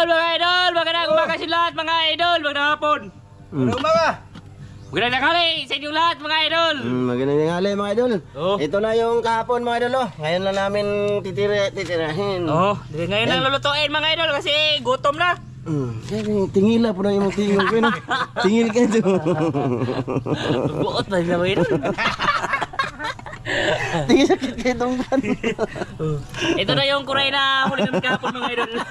hapon mga idol! Magandang umaga sa lahat mga idol! Magandang hapon! Magandang umaga! Magandang tanghali sa inyong lahat mga idol! Magandang tanghali mga idol. Oh. Ito na yung kahapon mga idol. Ngayon lang namin titirahin. Ngayon lang lulutuin mga idol kasi gutom na! Tingila po na yung tingil ko. Tingil ka dyan. Buot na sila mga idol! Tingil sakit kayo itong ban. Ito na yung kuray na huli namin kahapon mga idol!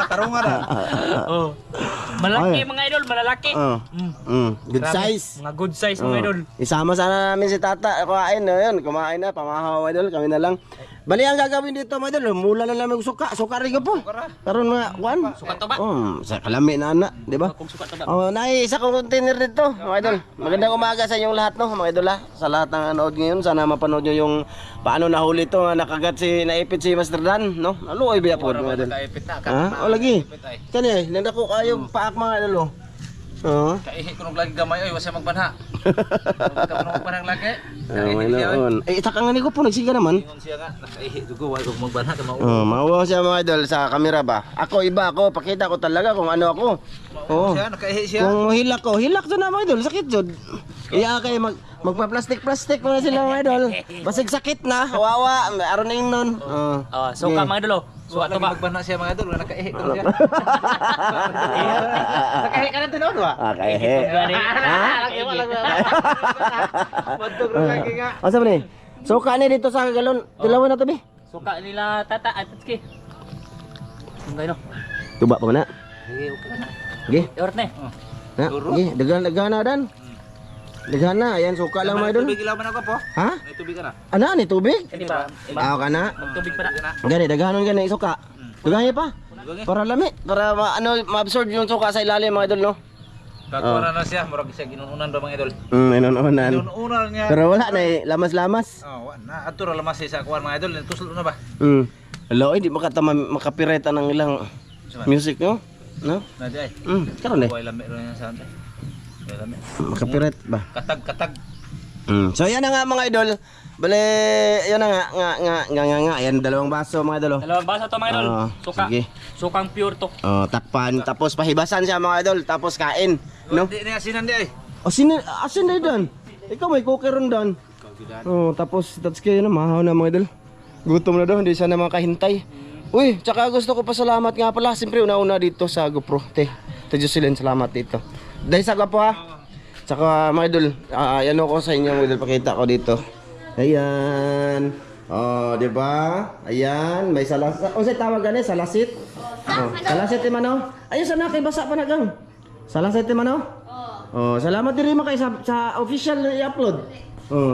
Tarunga na. Malaki mga idol, malalaki! Good Grabe, size. Mga good size mga idol! Isama sana namin si tata. Kumain na. Pamahaw idol. Kami na lang. Bali ang gagawin dito mga idol. Mula na namin suka. Suka rin po. Karoon mga kuwan. Suka to ba? Sa kalami na anak. Diba? Kung suka to ba? Isa kong container dito mga idol. Magandang umaga sa inyong lahat no mga idol ha. Sa lahat ng nanood ngayon. Sana mapanood nyo yung paano nahuli to nakagat naipit si Master Dan no. Aluoy biya po mga idol. Ha? O lagi. Kani nandako kayo paak mga idol. Kaihi ko nung lagi gamay, wasa magbanha. Magbanhang lagi. Taka nga ko po nagsiga naman. Ingon siya nga, nakaihi dugo, wala ko magbanha. Mawa siya mga idol sa kamera ba? Ako iba ako, pakita ko talaga kung ano ako. Siya, nakaihi siya. Kung hilak ko, hilak to na mga idol, sakit jud. Iya kay magpa-plastic muna sila mga idol. Basig sakit na, kawawa, aron na yun nun. Suka mga idol! Suka to ba? Magbanha siya mga idol, wala nakaihi ko siya. Nakahe ka na tinuod ba? Nakahe. Asa ba ni? Suka ni dito sa galon. Tilawan na to bi. Suka nila tata at tatski. Ang gano? Tuba pa na. Gi. Yorot na Na, gi, dagan na dan. Dagan na, ayan suka lang mga idol. Tubig ilaban ako po. Ha? May tubig ka na. Ano ni tubig? Hindi ba? Ka na. Magtubig pa na. Gani dagahanon gani suka. Dugay pa. Para lami, para ma-absorb yung suka sa ilalim mga idol no. Kakuha na siya, murag siya ginuunan ba mga idol. Inuunan. Ginuunan niya. Pero wala na lamas-lamas. Na ato ra lamas sa kuan mga idol, tuslo na ba? Hello, hindi makapireta ng ilang music no? No? Na di ay. Karon eh. Buhay lami ro yan sa ante. Buhay lami. Makapiret ba? Katag. So yan na nga mga idol. Bale, yun na nga. Ayan, dalawang baso mga idol. Dalawang baso to mga idol. Suka. Sige. Sukang pure to. Takpan. Tapos pahibasan siya mga idol. Tapos kain. No? Di na asinan di ay. Asin na doon. Ikaw may cooker ron doon. Tapos that's kayo na. Mahaw na mga idol. Gutom na daw. Hindi siya na makahintay. Uy, tsaka gusto ko pasalamat nga pala. Siyempre una dito sa GoPro. Te Jocelyn, salamat dito. Dahil sa GoPro ha. Tsaka mga idol, ayan ako sa inyo mga idol. Pakita ko dito. Ayan. Di ba? Ayan, may salasit. O say tawag gani, salasit. Salasit ti mano. Ayun sana kay basa pa nagang. Salasit ti mano? Salamat diri kay sa official na i-upload.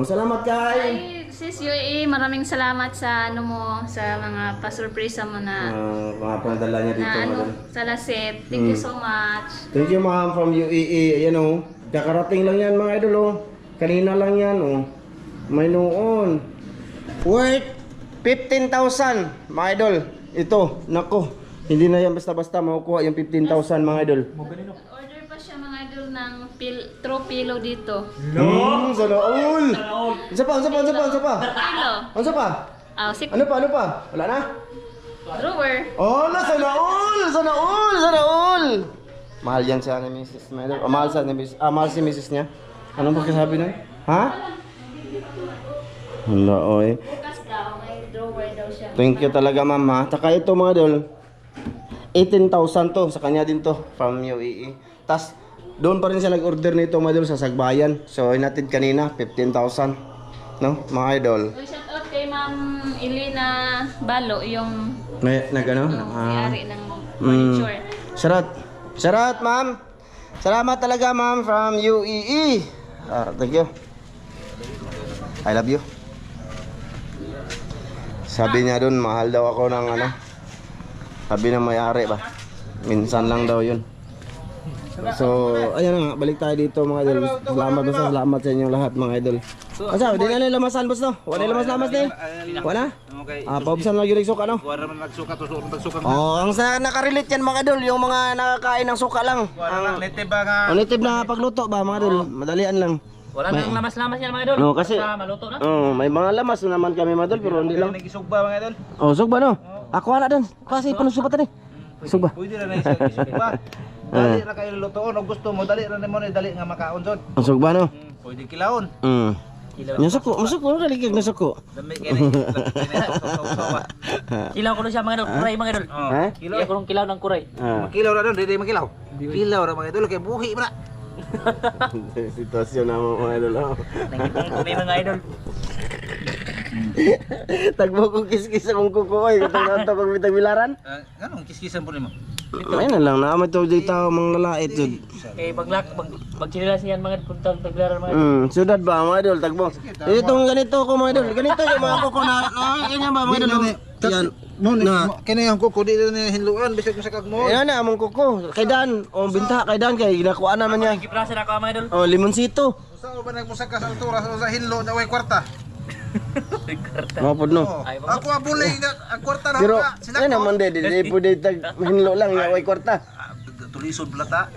Salamat kay Sis UAE, maraming salamat sa ano mo, sa mga pa-surpresa mo na mga panadala niya dito. sa lasit. Thank you so much. Thank you ma'am from UAE. Ayan o. Kakarating lang yan mga idol o. Kanina lang yan o. May noon. Worth 15,000 mga idol. Ito, nako. Hindi na yan basta-basta makukuha yung 15,000 mga idol. Order pa siya mga idol ng throw pillow dito. Sana all. Isa pa. Pillow. Ano pa? Ano pa? Wala na? Drawer. Sana all. Mahal yan siya ni Mrs. mga idol. Mahal si Mrs. niya. Anong pagkasabi nun? Ha? Wala oy. Bukas daw, may drawer daw siya. Thank you talaga ma'am ha. Taka ito mga idol. 18,000 to. Sa kanya din to. From UAE. Tas doon pa rin siya nag-order nito mga idol sa Sagbayan. So inatid kanina 15,000. No? Mga idol. Shout out kay Ma'am Elena Balo, yung Nagano? may-ari ng furniture. Sharat ma'am. Salamat talaga ma'am from UAE. Thank you. I love you. Sabi niya doon, mahal daw ako ng ano. Sabi ng may-ari ba? Minsan lang daw yun. So, ayan na nga, balik tayo dito mga idol. Salamat sa inyo lahat mga idol. Asa, di na lamasan boss no? Wala lamas ni? Wala? Paubsan lang yung suka no? Wala man nagsuka to suka. Ang sa nakarelate yan mga idol, yung mga nakakain ng suka lang. Wala native ba nga? Native na pagluto ba mga idol? Madalian lang. Wala nang lamas-lamas yan mga idol. No, kasi maluto na. may mga lamas naman kami mga idol pero hindi lang. Nagisog ba mga idol? Sug ba no? Ako na din. Kasi panusupat ni. Sug ba? Pwede ra na siya isog ba. Dali ra kayo lutoon og gusto mo dali ra nimo ni dali nga makaon jud. Ang sug ba no? Pwede kilawon. Yung suko, masuko na ligig na suko. Dami kay ni. Kilaw ko na siya mga idol. Kuray mga idol. Ha? Kilaw ko ng kilaw ng kuray. Makilaw ra don, di makilaw. Kilaw ra mga idol kay buhi bra. Sitwasyon na mga idol. Nangitong kami mga idol. Tagbo kong kiskis akong kuko ay katong nato kong bitag bilaran. Ganong kiskisan po nimo. Ay na lang na to dito mga lalait jud. Eh pagchinilas niyan mga puntang taglaran mga idol. Sudad ba mga idol tagbo. Itong ganito ko mga idol. Ganito yung mga kuko na ganyan ba mga idol. Yan. Kini ang kuko di na hinluan bisag mo sa kagmo. Ayan na among kuko. Kay Dan, o binta kay Dan kay ginakuha naman niya. Giprasan ako mga idol. Oh, limonsito. Usa ba nagmusaka sa altura sa hinlo na way kwarta. Mapod no. Ako abulay na ang kwarta na Pero sila. yan naman di pwede tag hinlo lang ya way kwarta. Tulisod blata.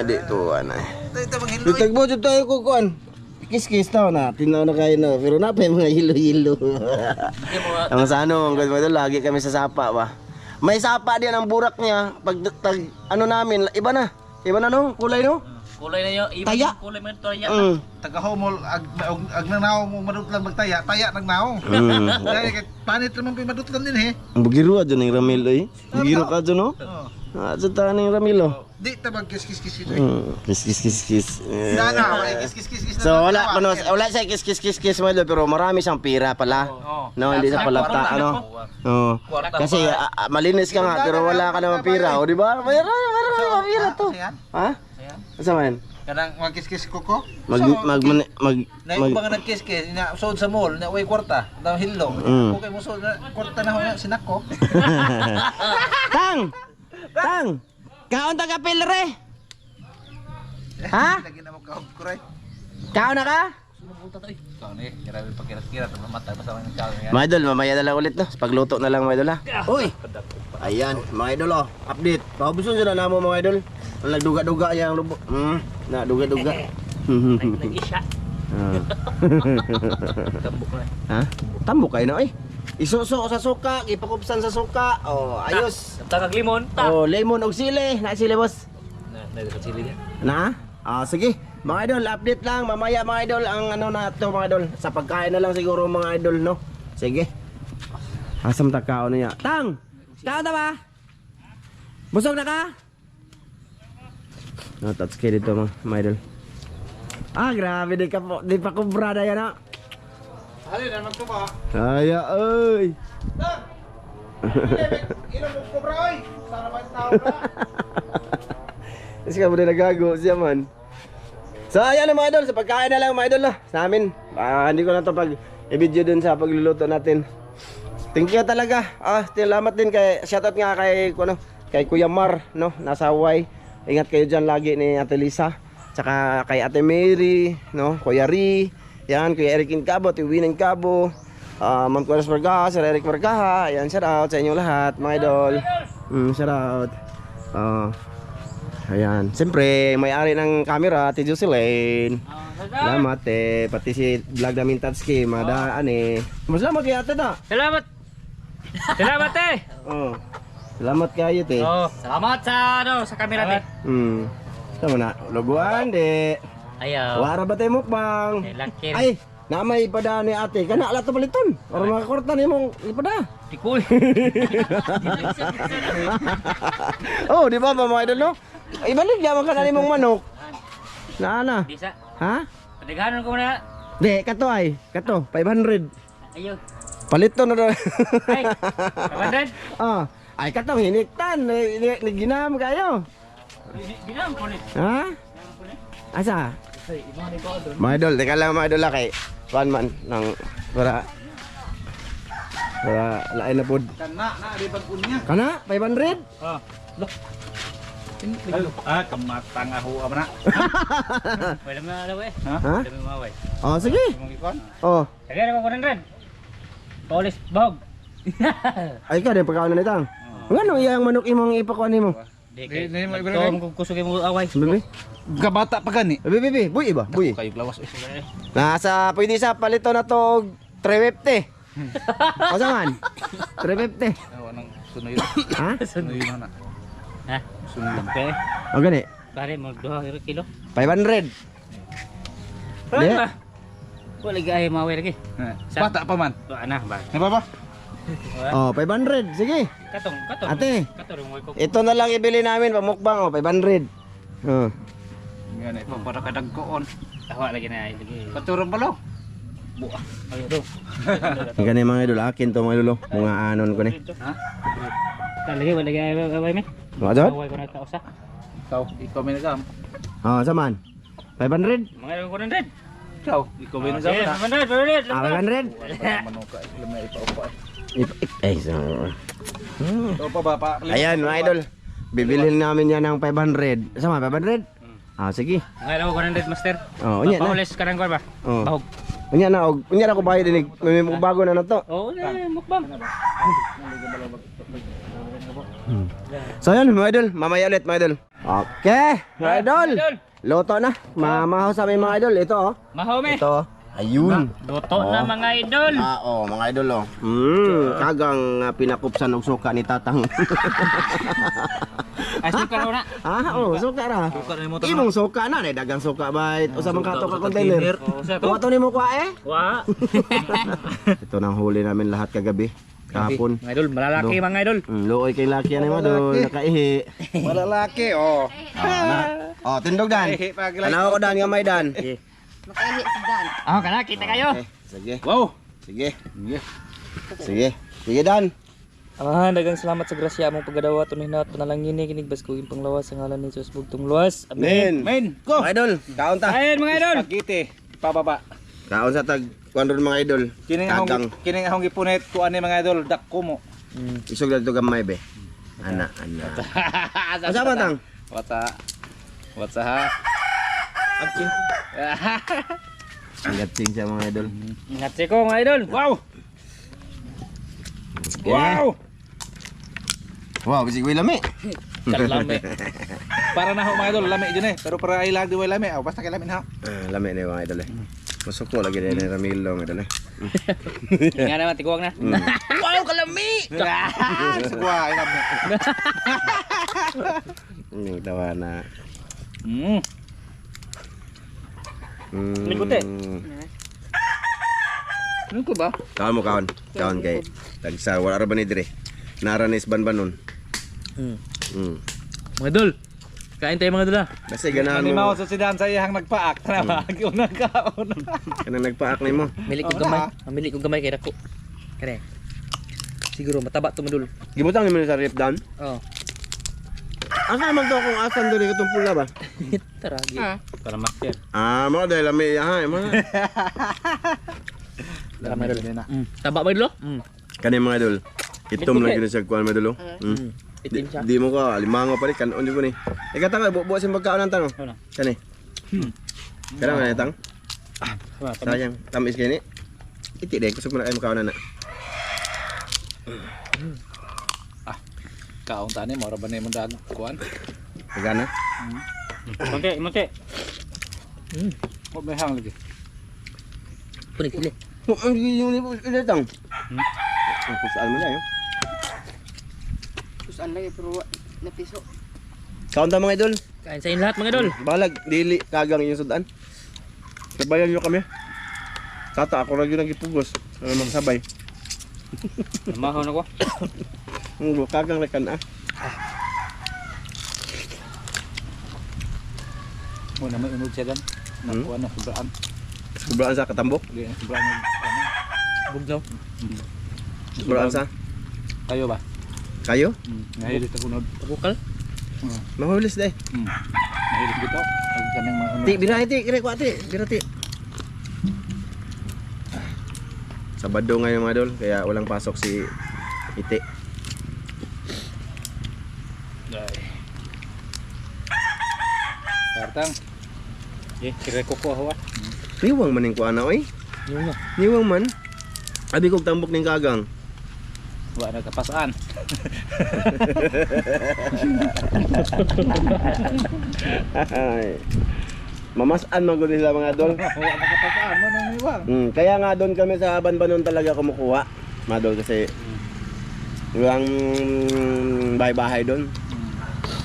Di to ana. Ito mang hinlo. Di tagbo jud tayo kukuan. Kiss-kiss tao na, tinaw na kayo na. Pero napay mga hilo-hilo. Ang sa ano, ang ganda lagi kami sa sapa ba. May sapa din ang burak niya. Pag ano namin, iba na. Iba na no, kulay no. Kulay na yun. Iba Taya. yung kulay mga taya. Taga-homol ag nanaw mo madutlan magtaya, taya nagnaw. Kaya kay panit naman pi madutlan din he. Ang bugiro adyo ng Ramil ay. Bugiro ka adyo no. Oo. Adyo ta ng Ramil oh. Di ta mag kiss-kiss ito. Kiss. Na, may kiss-kiss na. So wala siya kiss mo pero marami siyang pira pala. No, hindi sa palata ano. Oo. Kasi malinis ka nga pero wala ka naman pira, o di ba? Mayroon pira to. Ha? Asa man? Kanang mag-kiss-kiss ko ko. Mag Na yung mga nag-kiss-kiss, na sod sa mall, na way kwarta, daw hillo. Okay mo sod na kwarta na ho na sinak ko. Tang. Kaon ta ka pilre? Ha? Lagi na mo kahog ko ray. Kaon na ka? Ikaw ni, grabe pakirat-kirat, mamatay pa sa mga kaon yan. Mga idol, mamaya na lang ulit no. Pagluto na lang mga idol ha. Uy. Ayan, mga idol oh. Update. Paubuson sila namo mga idol. Ang nagduga-duga yang lubo. Na duga-duga. Nag-isya. Tambok na. Ha? Tambok kayo na eh. Isuso sa suka, ipakupsan sa suka. Oh, ayos. Tagag limon. Oh, lemon og sili. Na sili boss. Nagdagat sili niya. Na? Sige. Mga idol, update lang. Mamaya mga idol, ang ano na ito mga idol. Sa pagkain na lang siguro mga idol, no? Sige. Asam takao niya. Tang! Kaon ta ba? Busog na ka? Touch kayo dito mga idol. Grabe. Di pa kubrada yan ha. Hali na magtuba. Ay. Ilang mo ko bra oy. Sana ba tao bra? Kasi ka muna nagago siya man. So ayan na mga idol, sa pagkain na lang mga idol na sa amin. Hindi ko na ito pag i-video dun sa pagluluto natin. Thank you talaga. Salamat din kay shoutout nga kay Kuya Mar, no, nasa Hawaii. Ingat kayo dyan lagi ni Ate Lisa. Tsaka kay Ate Mary, no, Kuya Ri. Yan, Kuya Eric Cabo, Tiwinin Cabo. Ma'am Kuya Margaha, Sir Eric Margaha. Yan, shout out sa inyo lahat mga idol. Shout out. Ayan, siyempre may-ari ng camera, Ate Jocelyn. Salamat pati si vlog namin Tatsuki, madaan Masalamat kay ate na. Salamat. Salamat Salamat kayo salamat sa camera te. Tama na, loguan Ayaw. Wara ba tayo mukbang? Lakir. Ay, namay ipada ni ate. Kana ala to baliton. Para makakorta nimo ipada. Tikul. Di ba mga idol no? Ibalik yaman ka na nimong manok. Naana? Bisa. Ha? Padighanon ko na. Kato 500. Ayaw. Palito na daw. Ay. 500. Ay kato hiniktan, ginam kayo. Ginam ko ni. Ha? Asa? Mga idol, teka lang mga idol kay one man ng para lain na pod. Kana na di bag unya. Kana 500? Kamatang aho na. Wala mo na we. Ha? Wala mo maway. Sige. Mangikon. Sige na ko 100. Polis bahog. Ay ka din pagkaon na nitang. Ngano iyang manok imong ipakuan nimo? Di mo kay. Kung kusugin mo away. Bibi. Gabata pa gani. Bibi, buhi ba? Buhi. Kayo lawas. Pwede sa palito na to 350. O saman? 350. Anong sunoy. Ha? Sunoy na. Ha? Okay. O gani. Pare mo 2 kilo. 500. Wala Di. ba? Wala gay maway lagi. Bata pa man. Ana ba? Ano ba? Oh, 500. Sige. Katong. Ate. Katong mo ko. Ito na lang ibili namin pamukbang oh, 500. Oh. Yan ito para kadagkoon. Tawa lagi na lagi. Paturong balo. Buah. Ayo do. Ang gani mga idol, akin to mga idol. Mga anon ko ni. Ha? Lagi wala gay away me. Mga idol? Away ko na ta usa. Ikaw may nagam. Oh, saman. 500. Mga ko 100. Ikaw may nagam na. 100. Ah, 500. Manuka, lamay ipaupa. Ay, so. Ito pa ba pa? Ayan mga idol. Bibilhin namin yan ng 500. Sama 500? Ah, sige. Mga ko 100 master. Oh, unya na. Paulis ka nang ba? Oh. Bahog. Unya na, unya na ko bayad dinig. May bago na to. Oh, mukbang. So yun mga idol, mamaya ulit mga idol. Okay, mga idol. Loto na. Mamahaw sa amin mga idol. Ito oh. Mahaw me. Ito. Ayun. Luto na mga idol. Oh, mga idol oh. Kagang pinakupsan og suka ni Tatang. Ay suka na. Oh, suka ra. Suka na mo Imong suka na, nay dagang suka bait. Usa man kato ka container. Oh, sa Tuwa to nimo kwa eh. Wa. Ito nang huli namin lahat kagabi. Kahapon. Mga idol, malalaki mga idol. Looy kay laki yan mo do, nakaihi. Malalaki oh. Oh, tindog dan. Ihi pa gilay. Ano ko dan nga may dan? Makaihi si Dan. Ah, kana kita kayo. Sige. Wow. Sige. Sige. Sige dan. Amahan, dagang salamat sa grasya among pagadawa tunay na at panalangin ni kinig baskugin panglawas sa ngalan ni Jesus bugtong luwas. Men. Amen. Main. Go. Mga idol, kaon ta. Ayun mga idol. Spaghetti. Pababa. Kaon sa tag kuandron mga idol. Kagang. Kining ahong gipunit ko ani mga idol dakko mo. Isog na ito gamay be. Ana. Asa ba tang? What's ha? Gatsing siya mga idol. Ingat si ko mga idol. Wow. Wow. Wow, bisig way lami. Kalame. Para na ho mga idol lami din eh. Pero para ay lagi way lami. Oh, basta kay lami na. Lami ni mga idol eh. Masuk ko lagi ni Ramilo mga idol eh. Nga naman tiguang na. Wow, kalami. Sagwa ay lami. Yung tawa na. Likote. Ano ko ba? Kaon mo kaon. Kaon kay tagsa wala ra ba ni dire. Nara ni banbanon. Mga idol. Kain tayo mga idol ah. Kasi ganahan Ani mao mo. sa sidan sa iyang nagpaak na ba? Unang kaon. Kanang nagpaak ni mo. Mili ko gamay. Mamili ko gamay kay dako. Kare. Siguro mataba to madul. Gibutang ni mo sa rip down. Oh. Asa man to kung asan diri katong pula ba? Taragi. Para master. Mo dahil lami ha mo. Tara mga idol. Taba ba idol? Kani mga idol. Itom lang gina siya kuan mga idol. Itim siya. Di mo ka limango pa rin kanon di ko ni. Ika tanga buo sin pagkaon ng tanong. Ano? Kani. Kana man tang. Sayang tamis kini. Iti deh kusog man ay makaon na. Kaon tani mo ra ba ni mo dag kuan? Gana. Monte. O may hang lagi. Kunik kunik. Ang yung ni ile tang. Ang kusaan mo na yo. Susan lagi pero na piso. Kaon ta mga idol. Kain sa inyo lahat mga idol. Balag dili kagang yung sudan. Sabayan nyo kami. Tata ako lagi nagipugos. Magsabay. Mahaw na ko. Kagang lekan ah. Mo na may unod siya dan. Nakuha na sobraan. Sobraan sa katambok. Di na sobraan ano. Bugnaw. Sobraan sa Kayo ba? kayo. Nahilit ako unod. Bukal. Mahulis day. Nahilit dito. Ang kanang mga unod. Ti biray ti kire ko ati. Bira ti. Sabado ngayon mga idol kaya walang pasok si Ite. Tartang. Kira ko ko hawa. Niwang man ning kuana oy. Niwang man. Abi kog tambok ning kagang. Wa na kapasaan. Mamasan man gud nila mga idol. Wa na kapasaan mo nang iwang. Kaya nga doon kami sa Banbanon talaga kumukuha. Mga doon kasi walang bahay-bahay doon.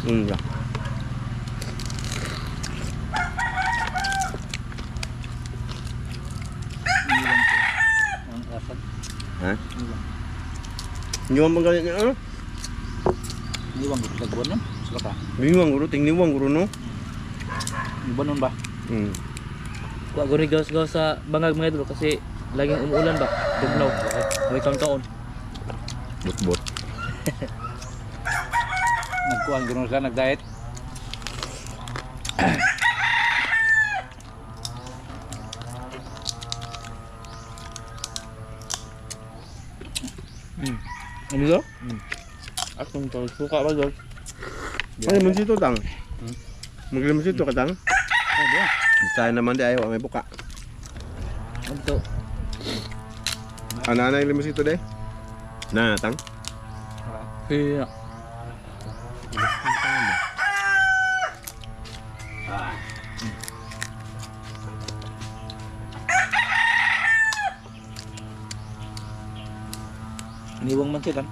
Yeah. Ang asad. Ha? Niwang bang ganyan niya, ano? Iwang ko sa buwan nun. Sila ka. Niwang guro, tingniwang guro, no? Iban nun ba? Kuha ko rin gawas-gawas sa bangag mga idol kasi laging umuulan ba? Dugnaw. May taon-taon. Bot-bot. Nagkuhan gano'n sila, nag-diet. Ano daw? Akong tawag. Suka ba daw? Ay, mansito tang. Maglimansito ka tang? Saya naman di ayaw, may buka. Ano to? Ano na yung limansito de? Na, tang? Kaya. Iniwang man sila.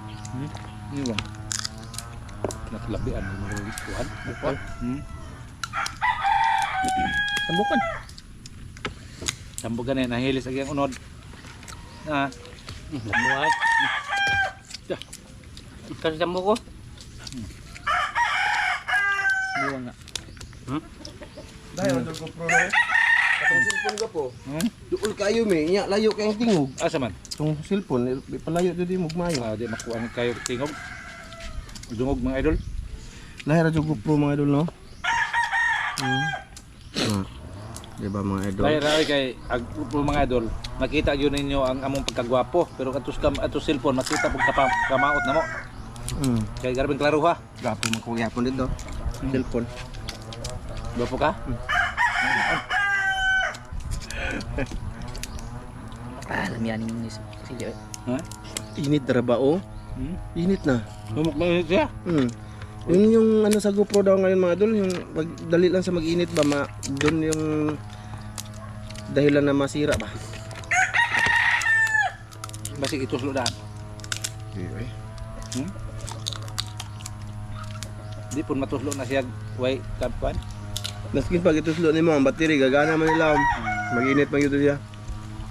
Iniwang. Nakalabian. Kuhan. Bukan. Tambukan. Sambugan eh. Nahilis lagi ang unod. Ah. Buhat. Kasi tambo ko. Buwang nga. Dahil, mandol ko pro na. Katong cellphone ka po. Duol kayo may, inya layo kayong tingog. Asa man? Itong cellphone, palayo doon mo magmayo. Di makuha kayo tingog. Dungog mga idol. Lahir na GoPro mga idol, no? Diba mga idol? Dahil rai kay mga idol. Makita yun ninyo ang among pagkagwapo. Pero atos cellphone, makita pag kamaot na mo. Kay garbing klaro ha. Gapo magkugyapon dito. Cellphone. Gwapo ka? Lamian yung sili. Ha? Init na ba, oh? Init na. Humok na yun siya. Yun yung ano sa GoPro daw ngayon mga idol, yung dali lang sa mag-init ba, doon yung dahilan na masira ba? Basig ituslo daan. Di pun matuslo na siya. Way, kapwan. Naskin pag ituslo nimo ang battery, gagana man nila. Mag-init man yun siya.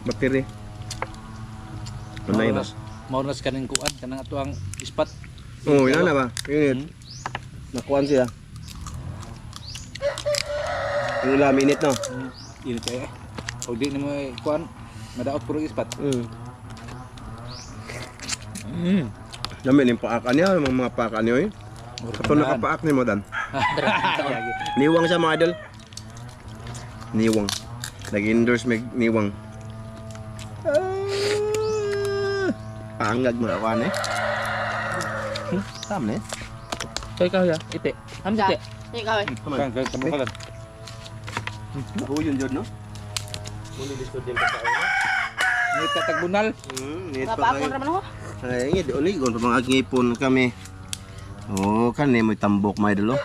Battery. Manay ba? Maunas ka ng kuan. Kanang ato ang ispat. Oo, yan na ba? Init. Nakuhan siya. Ano lang, init no? Init kaya eh. O di na mo kuan. Madaot puro ispat. Namin yung paakan niya, yung mga paakan niyo eh. Kato nakapaak ni mo dan. Niwang siya mga idol. Niwang. Nag-endorse may niwang. Pangag mo awan eh. Tama eh. Kaya kaya. Ite. Ham ite. Ikaw eh. Kan kan tamo ka lang. Yun no? Muli disco din pa sa Ni tatagbunal. Nit Apa pa ako kayo. naman ako? Ay, ngid uligon pa mga ngipon kami. Oh, kan may tambok may idol.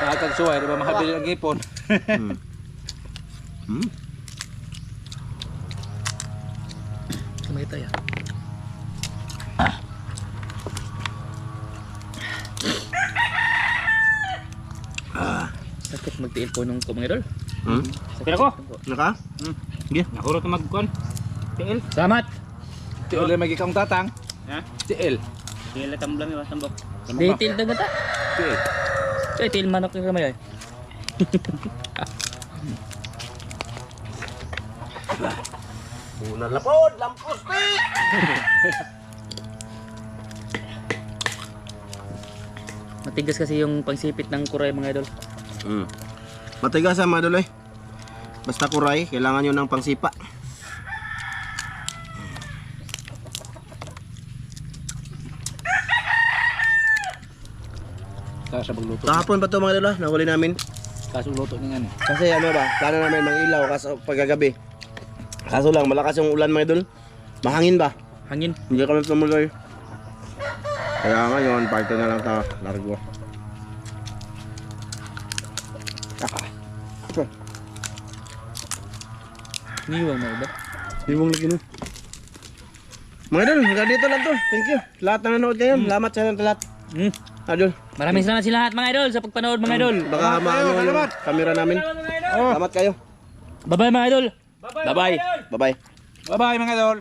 Nakakag suway, di ba mahabil ang ipon? Kumita ya. Sakit magtiil po nung mga idol. Sakit ako. Naka? Nakurot na magkuhan. Tiil. Salamat. Tiil ay magikang tatang. Ha? Tiil. Tiil na tamblang yung tambok. Di tiil na gata. Tiil. Kaya tiil manok yung kamay ay. Una lapod, lampos pi. Matigas kasi yung pangsipit ng kuray mga idol. Matigas mga idol eh. Basta kuray, kailangan nyo ng pangsipa. Sa pagluto. Kahapon pa to mga idol, nahuli namin. Kaso luto ni ngani. Kasi ano ba, plano namin mangilaw kaso pagkagabi. Kaso lang, malakas yung ulan mga idol. Mahangin ba? Hangin. Hindi kami tumuloy. Kaya ngayon, party na lang ta, largo. Niwang na ba? Ibong lagi no. Mga idol, hanggang dito lang to. Thank you. Lahat na nanood ngayon. Salamat sa lahat. Idol. Maraming salamat sa lahat mga idol sa pagpanood mga idol. Baka maano yung camera namin. Salamat kayo. Bye-bye mga idol. Bye-bye. Bye-bye mga idol.